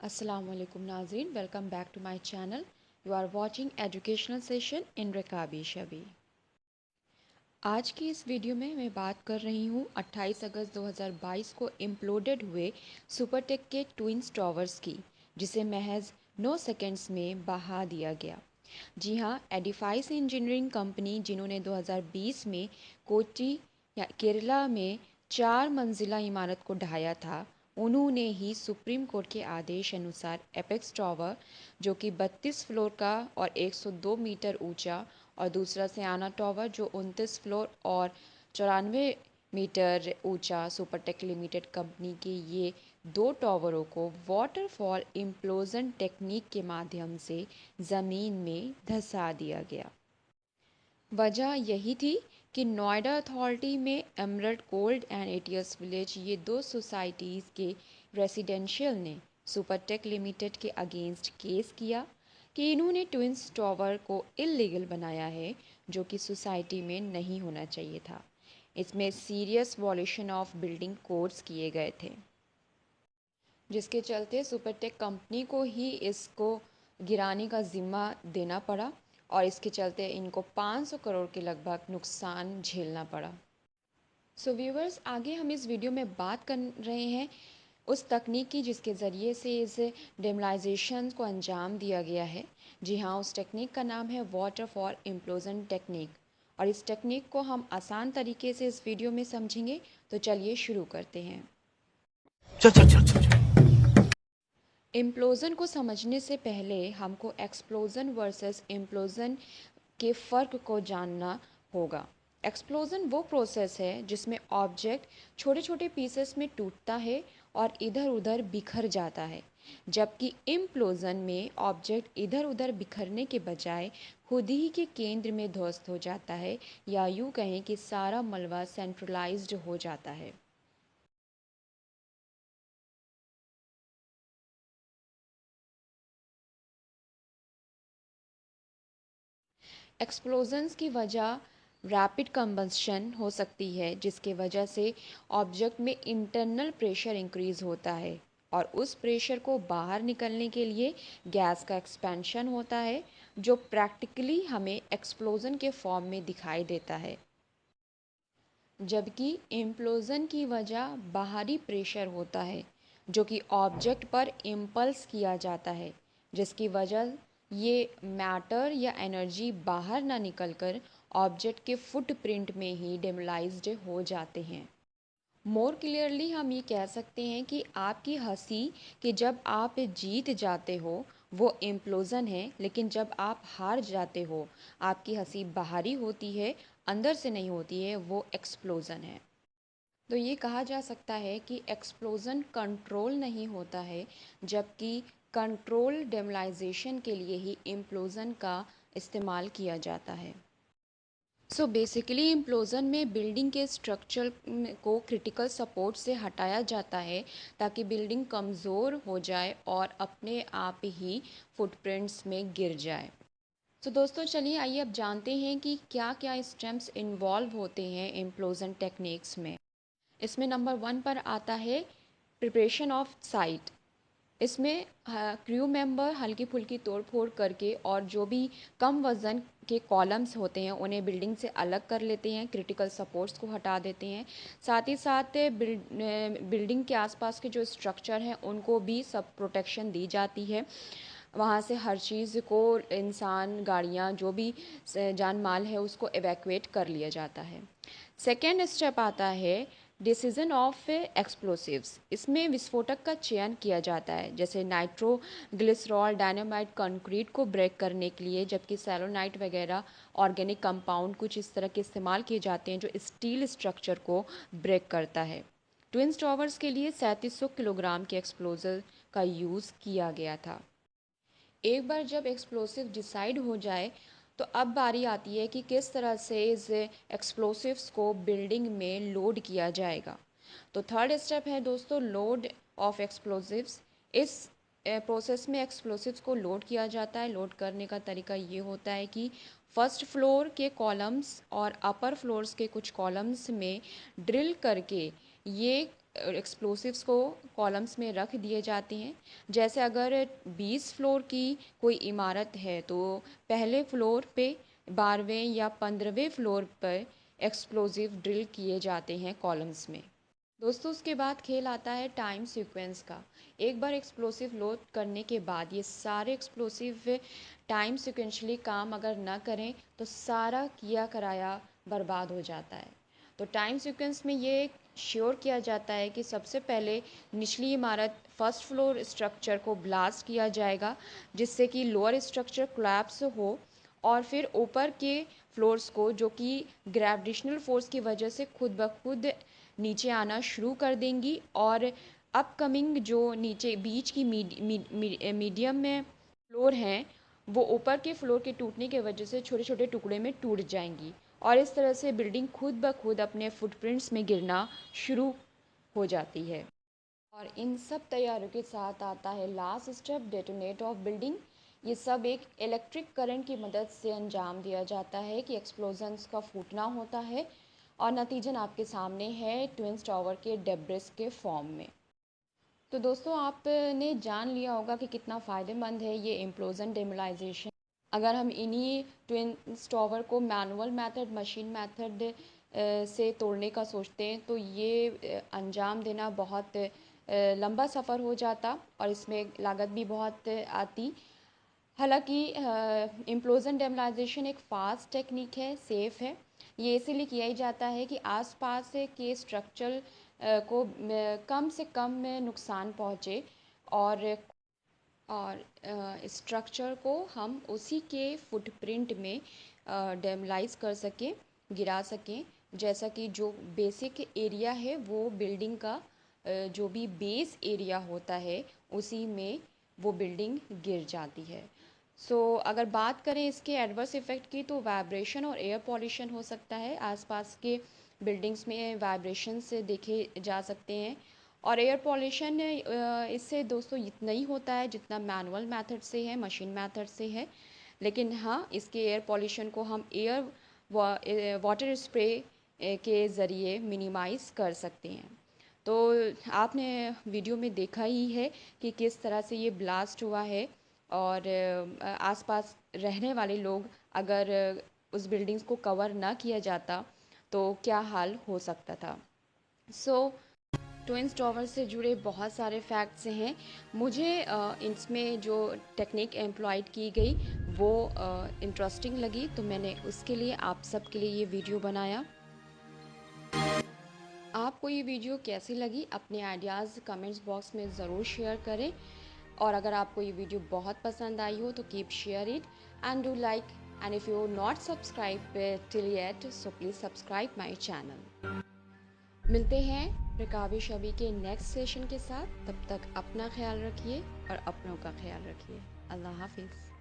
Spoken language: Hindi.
Assalamualaikum नाज़रीन, welcome back to my channel. You are watching educational session in रकाबी शबी। आज की इस वीडियो में मैं बात कर रही हूँ 28 अगस्त 2022 को इम्प्लोडेड हुए सुपरटेक के ट्विंस टॉवर्स की, जिसे महज 9 सेकंड्स में बहा दिया गया। जी हाँ, एडिफाइस इंजीनियरिंग कंपनी, जिन्होंने 2020 में कोच्चि या केरला में 4 मंजिला इमारत को ढाया था, उन्होंने ही सुप्रीम कोर्ट के आदेश अनुसार एपेक्स टावर, जो कि 32 फ्लोर का और 102 मीटर ऊंचा, और दूसरा सियाना टावर जो 29 फ्लोर और 94 मीटर ऊंचा, सुपरटेक लिमिटेड कंपनी के ये 2 टावरों को वाटरफॉल इम्प्लोजन टेक्निक के माध्यम से ज़मीन में धंसा दिया गया। वजह यही थी कि नोएडा अथॉरिटी में emerald gold and ATS village, ये 2 सोसाइटीज़ के रेसिडेंशियल ने सुपरटेक लिमिटेड के अगेंस्ट केस किया कि इन्होंने ट्विंस टावर को इलीगल बनाया है, जो कि सोसाइटी में नहीं होना चाहिए था। इसमें serious violation of building codes किए गए थे, जिसके चलते सुपरटेक कंपनी को ही इसको गिराने का ज़िम्मा देना पड़ा, और इसके चलते इनको 500 करोड़ के लगभग नुकसान झेलना पड़ा। सो व्यूवर्स, आगे हम इस वीडियो में बात कर रहे हैं उस तकनीक की जिसके ज़रिए से इस डेमोलाइजेशन को अंजाम दिया गया है। जी हाँ, उस टेक्निक का नाम है वाटरफॉल इम्प्लोजन टेक्निक, और इस टेक्निक को हम आसान तरीके से इस वीडियो में समझेंगे। तो चलिए शुरू करते हैं। चल चल चल चल। इम्प्लोज़न को समझने से पहले हमको एक्सप्लोज़न वर्सेस इम्प्लोज़न के फ़र्क को जानना होगा। एक्सप्लोज़न वो प्रोसेस है जिसमें ऑब्जेक्ट छोटे छोटे पीसेस में टूटता है और इधर उधर बिखर जाता है, जबकि इम्प्लोज़न में ऑब्जेक्ट इधर उधर बिखरने के बजाय खुद ही के केंद्र में ध्वस्त हो जाता है, या यूँ कहें कि सारा मलबा सेंट्रलाइज्ड हो जाता है। एक्सप्लोजन्स की वजह रैपिड कंबस्शन हो सकती है, जिसके वजह से ऑब्जेक्ट में इंटरनल प्रेशर इंक्रीज़ होता है, और उस प्रेशर को बाहर निकलने के लिए गैस का एक्सपेंशन होता है, जो प्रैक्टिकली हमें एक्सप्लोजन के फॉर्म में दिखाई देता है। जबकि इम्प्लोजन की वजह बाहरी प्रेशर होता है, जो कि ऑब्जेक्ट पर इम्पल्स किया जाता है, जिसकी वजह ये मैटर या एनर्जी बाहर ना निकलकर ऑब्जेक्ट के फुटप्रिंट में ही डेमोलाइज्ड हो जाते हैं। मोर क्लियरली हम ये कह सकते हैं कि आपकी हंसी कि जब आप जीत जाते हो वो इम्प्लोज़न है, लेकिन जब आप हार जाते हो, आपकी हंसी बाहरी होती है, अंदर से नहीं होती है, वो एक्सप्लोज़न है। तो ये कहा जा सकता है कि एक्सप्लोज़न कंट्रोल नहीं होता है, जबकि कंट्रोल डेमोलाइजेशन के लिए ही इम्प्लोज़न का इस्तेमाल किया जाता है। सो बेसिकली इम्प्लोज़न में बिल्डिंग के स्ट्रक्चर को क्रिटिकल सपोर्ट से हटाया जाता है, ताकि बिल्डिंग कमज़ोर हो जाए और अपने आप ही फुटप्रिंट्स में गिर जाए। तो दोस्तों, चलिए आइए अब जानते हैं कि क्या क्या स्टेप्स इन्वॉल्व होते हैं इम्प्लोज़न टेक्निक्स में। इसमें नंबर 1 पर आता है प्रिपरेशन ऑफ साइट। इसमें क्रू मेंबर हल्की फुल्की तोड़ फोड़ करके और जो भी कम वज़न के कॉलम्स होते हैं उन्हें बिल्डिंग से अलग कर लेते हैं, क्रिटिकल सपोर्ट्स को हटा देते हैं। साथ ही साथ बिल्डिंग के आसपास के जो स्ट्रक्चर हैं उनको भी सब प्रोटेक्शन दी जाती है। वहाँ से हर चीज़ को, इंसान, गाड़ियाँ, जो भी जान माल है, उसको एवैक्यूएट कर लिया जाता है। सेकेंड स्टेप आता है डिसीजन ऑफ एक्सप्लोसिव्स। इसमें विस्फोटक का चयन किया जाता है, जैसे नाइट्रो ग्लिसरॉल डायनामाइट कंक्रीट को ब्रेक करने के लिए, जबकि सेलोनाइट वगैरह ऑर्गेनिक कंपाउंड कुछ इस तरह के इस्तेमाल किए जाते हैं जो स्टील स्ट्रक्चर को ब्रेक करता है। ट्विंस टावर्स के लिए 3700 किलोग्राम के एक्सप्लोजर का यूज़ किया गया था। एक बार जब एक्सप्लोसिव डिसाइड हो जाए, तो अब बारी आती है कि किस तरह से इस एक्सप्लोसिव्स को बिल्डिंग में लोड किया जाएगा। तो थर्ड स्टेप है दोस्तों, लोड ऑफ एक्सप्लोसिव्स। इस प्रोसेस में एक्सप्लोसिव्स को लोड किया जाता है। लोड करने का तरीका ये होता है कि फर्स्ट फ्लोर के कॉलम्स और अपर फ्लोर्स के कुछ कॉलम्स में ड्रिल करके ये एक्सप्लोसिव्स को कॉलम्स में रख दिए जाते हैं। जैसे अगर 20 फ्लोर की कोई इमारत है तो पहले फ्लोर पे 12वें या 15वें फ्लोर पर एक्सप्लोसिव ड्रिल किए जाते हैं कॉलम्स में। दोस्तों उसके बाद खेल आता है टाइम सीक्वेंस का। एक बार एक्सप्लोसिव लोड करने के बाद ये सारे एक्सप्लोसिव टाइम सीक्वेंशली काम अगर ना करें तो सारा किया कराया बर्बाद हो जाता है। तो टाइम सीक्वेंस में ये श्योर किया जाता है कि सबसे पहले निचली इमारत फर्स्ट फ्लोर स्ट्रक्चर को ब्लास्ट किया जाएगा जिससे कि लोअर स्ट्रक्चर कोलैप्स हो, और फिर ऊपर के फ्लोर्स को जो कि ग्रेविटेशनल फोर्स की वजह से खुद ब खुद नीचे आना शुरू कर देंगी, और अपकमिंग जो नीचे बीच की मीडियम में फ्लोर हैं वो ऊपर के फ्लोर के टूटने की वजह से छोटे छोटे टुकड़े में टूट जाएंगी, और इस तरह से बिल्डिंग खुद ब खुद अपने फुटप्रिंट्स में गिरना शुरू हो जाती है। और इन सब तैयारियों के साथ आता है last step, detonate of building. ये सब एक इलेक्ट्रिक करंट की मदद से अंजाम दिया जाता है कि एक्सप्लोजन्स का फूटना होता है, और नतीजन आपके सामने है ट्विन टावर के डेब्रिस के फॉर्म में। तो दोस्तों आपने जान लिया होगा कि कितना फ़ायदेमंद है ये इम्प्लोजन डेमोलाइजेशन। अगर हम इन्हीं ट्विन टावर को मैनुअल मेथड मशीन मेथड से तोड़ने का सोचते हैं तो ये अंजाम देना बहुत लंबा सफ़र हो जाता और इसमें लागत भी बहुत आती। हालांकि इम्प्लोजन डेमोलाइजेशन एक फ़ास्ट टेक्निक है, सेफ़ है। ये इसीलिए किया ही जाता है कि आसपास के स्ट्रक्चर को कम से कम नुकसान पहुँचे, और स्ट्रक्चर को हम उसी के फुटप्रिंट में डेमोलाइज कर सकें, गिरा सकें। जैसा कि जो बेसिक एरिया है वो बिल्डिंग का जो भी बेस एरिया होता है उसी में वो बिल्डिंग गिर जाती है। अगर बात करें इसके एडवर्स इफ़ेक्ट की तो वाइब्रेशन और एयर पॉल्यूशन हो सकता है। आसपास के बिल्डिंग्स में वाइब्रेशन से देखे जा सकते हैं, और एयर पॉल्यूशन इससे दोस्तों इतना ही होता है जितना मैनुअल मेथड से है, मशीन मेथड से है। लेकिन हाँ, इसके एयर पॉल्यूशन को हम वाटर स्प्रे के ज़रिए मिनिमाइज़ कर सकते हैं। तो आपने वीडियो में देखा ही है कि किस तरह से ये ब्लास्ट हुआ है, और आसपास रहने वाले लोग अगर उस बिल्डिंग्स को कवर ना किया जाता तो क्या हाल हो सकता था। ट्विन टावर से जुड़े बहुत सारे फैक्ट्स हैं। मुझे इसमें जो टेक्निक एम्प्लॉयड की गई वो इंटरेस्टिंग लगी, तो मैंने उसके लिए आप सब के लिए ये वीडियो बनाया। आपको ये वीडियो कैसी लगी अपने आइडियाज़ कमेंट्स बॉक्स में ज़रूर शेयर करें, और अगर आपको ये वीडियो बहुत पसंद आई हो तो keep share it and do like, and if you not subscribe till yet so please subscribe my channel. मिलते हैं रिकाबी शबी के नेक्स्ट सेशन के साथ। तब तक अपना ख्याल रखिए और अपनों का ख्याल रखिए। अल्लाह हाफिज़।